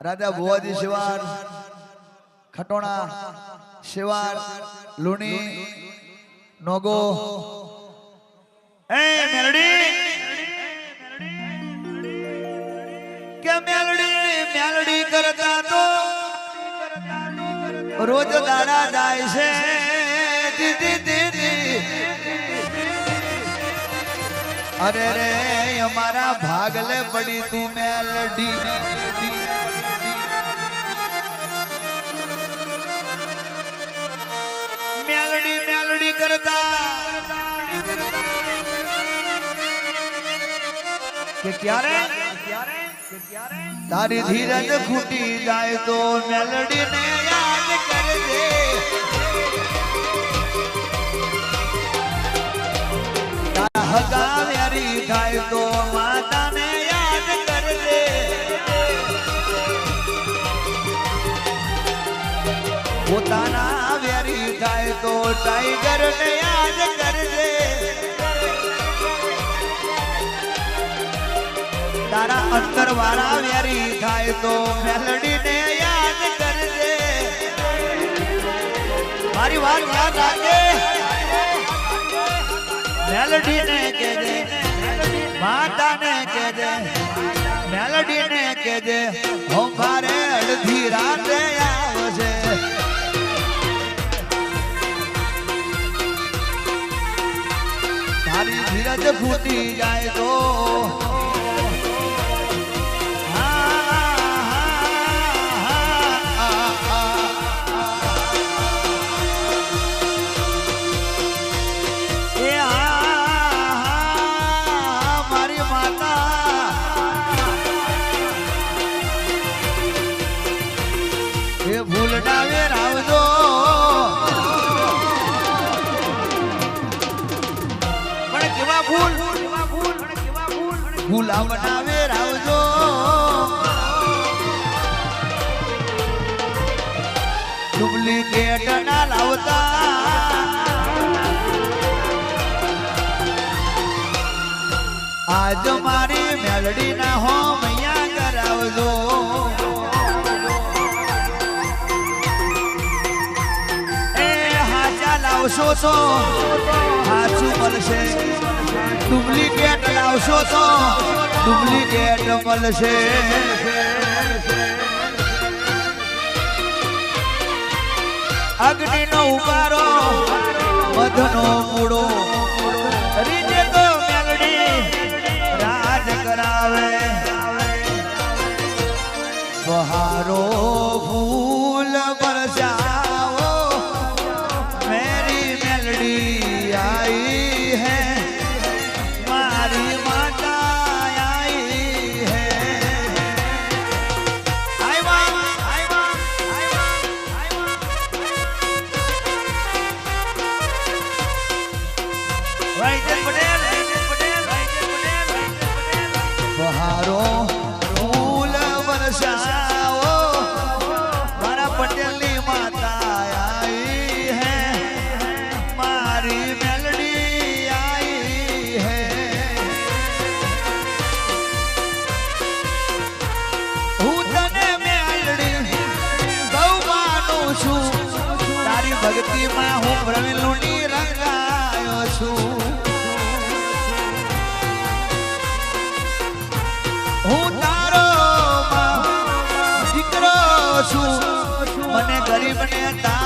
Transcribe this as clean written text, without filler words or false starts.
राजा भुवाजी शिवार खटोणा शिवार लुणी नोगो ए melody के melody melody करता तो रोज दाड़ा जाए से दीदी दीदी अरे रे हमारा भागले पड़ी तू मेलडी मेलडी मेलडी करता के क्या रे तारी धीरज खूटी जाए तो मेलडी ने याद कर दे हगा मेरी खाए तो माता ने याद कर दे पोताना वेरी खाए तो टाइगर ने याद कर दे तारा अंदर वाला वेरी खाए तो मेलडी ने याद कर दे मारी बात याद आके मेलडी ने कह दे माता ने कह दे मेलडी ने कह दे हमारे अड़धी रात आवशे तारी धीरज फूटी जाए तो भूल डावे रावजो पण केवा भूल भूला बनावे रावजो डुप्लीकेट ना लावता आज मारी मेलडी ना हो मैया करावजो लावशो तो हाचू मलशे डुप्लीकेट लावशो तो डुप्लीकेट मलशे अग्नि नो उबारो मधनो मूड़ो रीजे तो मेलडी राज करावे बहारो फूल बरसाओ मेरी मेलडी आई है मारी माता आई है आई वाह बहारो फूल बरसाओ मारा पटेली माता आई है मारी मेलडी आई है हूँ तने मेलडी गौ मानु छू तारी भक्ति में हूँ प्रवीण लूनी रंगायो छू हूँ तारो दीकरो छू मने गरीब ने तारो